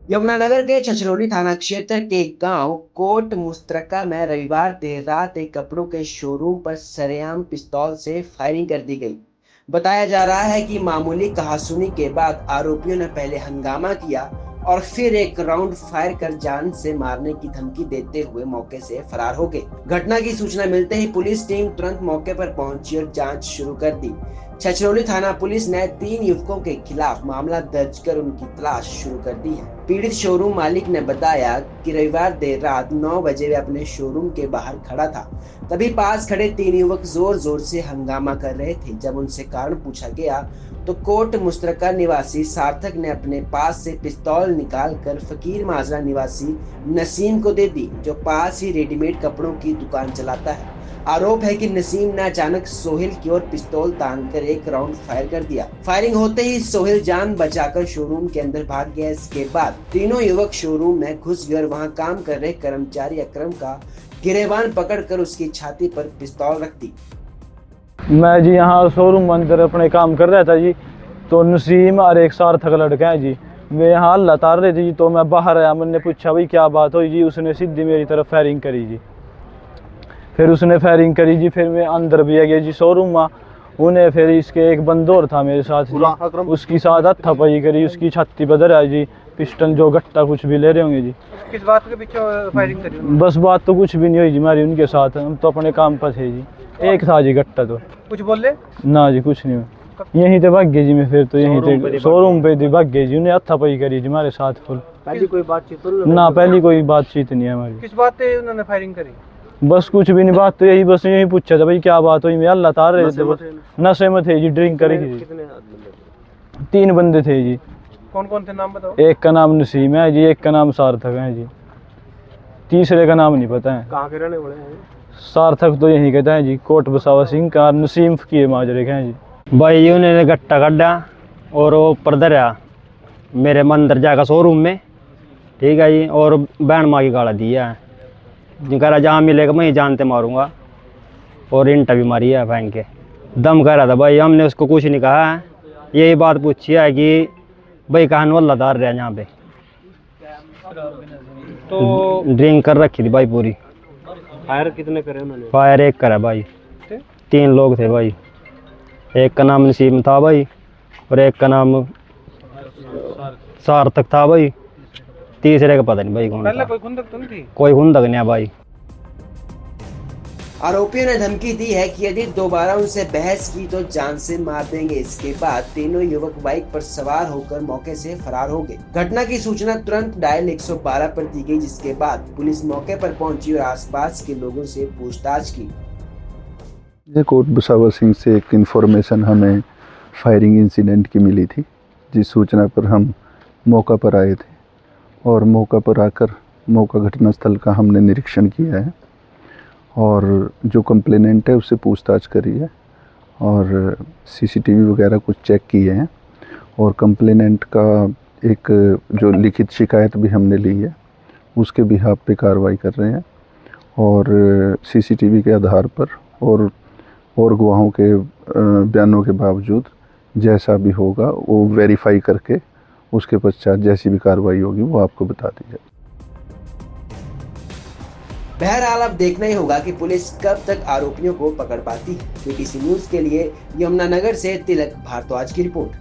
यमुनानगर के छछरौली थाना क्षेत्र के गांव कोट मुस्तरका में रविवार देर रात एक कपड़ों के शोरूम पर सरेआम पिस्तौल से फायरिंग कर दी गई। बताया जा रहा है कि मामूली कहासुनी के बाद आरोपियों ने पहले हंगामा किया और फिर एक राउंड फायर कर जान से मारने की धमकी देते हुए मौके से फरार हो गए। घटना की सूचना मिलते ही पुलिस टीम तुरंत मौके पर पहुंची और जांच शुरू कर दी। छछरौली थाना पुलिस ने 3 युवकों के खिलाफ मामला दर्ज कर उनकी तलाश शुरू कर दी है। पीड़ित शोरूम मालिक ने बताया कि रविवार देर रात 9 बजे वे अपने शोरूम के बाहर खड़ा था, तभी पास खड़े 3 युवक जोर जोर से हंगामा कर रहे थे। जब उनसे कारण पूछा गया तो कोट मुस्तरका निवासी सार्थक ने अपने पास से पिस्तौल निकाल कर फकीर माजरा निवासी नसीम को दे दी, जो पास ही रेडीमेड कपड़ों की दुकान चलाता है। आरोप है कि नसीम ने अचानक सोहेल की ओर पिस्तौल तानकर एक राउंड फायर कर दिया। फायरिंग होते ही सोहेल जान बचाकर शोरूम के अंदर भाग गया। इसके बाद तीनों युवक शोरूम में घुस गए और वहां काम कर रहे कर्मचारी अकरम का गिरेबान पकड़कर उसकी छाती पर पिस्तौल रख दी। मैं जी यहाँ शोरूम अंदर अपने काम कर रहा था जी, तो नसीम और एक सार्थक लड़का है जी, वे यहाँ हल्ला तार रहे थे जी। तो मैं बाहर आया, मैंने पूछा भाई क्या बात हुई जी। उसने सीधी मेरी तरफ फायरिंग करी जी। फिर उसने फायरिंग करी जी, फिर मैं अंदर भी आ गया जी शोरूम में। उन्हें फिर इसके एक बंदो और था मेरे साथ जी, उसकी साथ हथापाई करी, उसकी छाती बदर है जी, पिस्टन जो गट्टा कुछ भी ले रहे होंगे जी। किस बात के पीछे फायरिंग करी? बस बात तो कुछ भी नहीं हुई जी हमारी उनके साथ, हम तो अपने काम पर थे जी। एक था जी गट्टा, तो कुछ बोले ना जी, कुछ नहीं। यहीं थे भाग गए जी। मैं फिर तो यहीं थे शोरूम पे थी, भाग गए जी। उन्हें हथापाई करी जी हमारे साथ फुल। पहली कोई बातचीत ना, पहली कोई बातचीत नहीं है हमारी। किस बात पे उन्होंने फायरिंग करी? बस कुछ भी नहीं, बात तो यही, बस यही पूछा था भाई क्या बात हुई। मैं अल्लाह तार रहे थे, बस नशे में थे जी, ड्रिंक करी थी। 3 बंदे थे जी। कौन कौन थे, नाम बताओ? एक का नाम नसीम है जी, एक का नाम सार्थक है जी, तीसरे का नाम नहीं पता है। कहाँ के रहने वाले हैं? सार्थक तो यही कहता है जी, कोट बसावा सिंह का। नसीम फकीर माजरे का है जी। भाई उन्होंने गट्टा काटा और वो ऊपर धरा मेरे मंदिर जाकर शोरूम में, ठीक है जी। और बहन माँ की गाला दिया है जी, कह रहा जहाँ मिलेगा मैं ही जानते मारूंगा। और इंटा भी मारी है फेंक के, दम कर रहा था भाई। हमने उसको कुछ नहीं कहा है, यही बात पूछी है कि भाई कहान वल्ला दार रहा यहाँ पे, तो ड्रिंक कर रखी थी भाई पूरी। फायर कितने करे उन्होंने? फायर एक करा भाई, 3 लोग थे भाई। एक का नाम नसीम था भाई और एक का नाम सार्थक था भाई, तीसरे का पता नहीं भाई कौन था। कोई खुंदक तो नहीं थी? कोई खुंदक नहीं है भाई। आरोपियों ने धमकी दी है कि यदि दोबारा उनसे बहस की तो जान से मार देंगे। इसके बाद तीनों युवक बाइक पर सवार होकर मौके से फरार हो गए। घटना की सूचना तुरंत डायल 112 पर दी गई, जिसके बाद पुलिस मौके पर पहुंची और आसपास के लोगों से पूछताछ की। ये कोट बसावा सिंह से एक इन्फॉर्मेशन हमें फायरिंग इंसिडेंट की मिली थी, जिस सूचना पर हम मौका पर आए थे और मौका पर आकर मौका घटनास्थल का हमने निरीक्षण किया है और जो कंप्लेनेंट है उससे पूछताछ करी है और सीसीटीवी वगैरह कुछ चेक किए हैं और कंप्लेनेंट का एक जो लिखित शिकायत भी हमने ली है उसके बिहाफ पे कार्रवाई कर रहे हैं और सीसीटीवी के आधार पर और गवाहों के बयानों के बावजूद जैसा भी होगा वो वेरीफाई करके उसके पश्चात जैसी भी कार्रवाई होगी वो आपको बता दी जाएगी। बहरहाल अब देखना ही होगा कि पुलिस कब तक आरोपियों को पकड़ पाती है। पीटीसी न्यूज के लिए यमुनानगर से तिलक भारद्वाज की रिपोर्ट।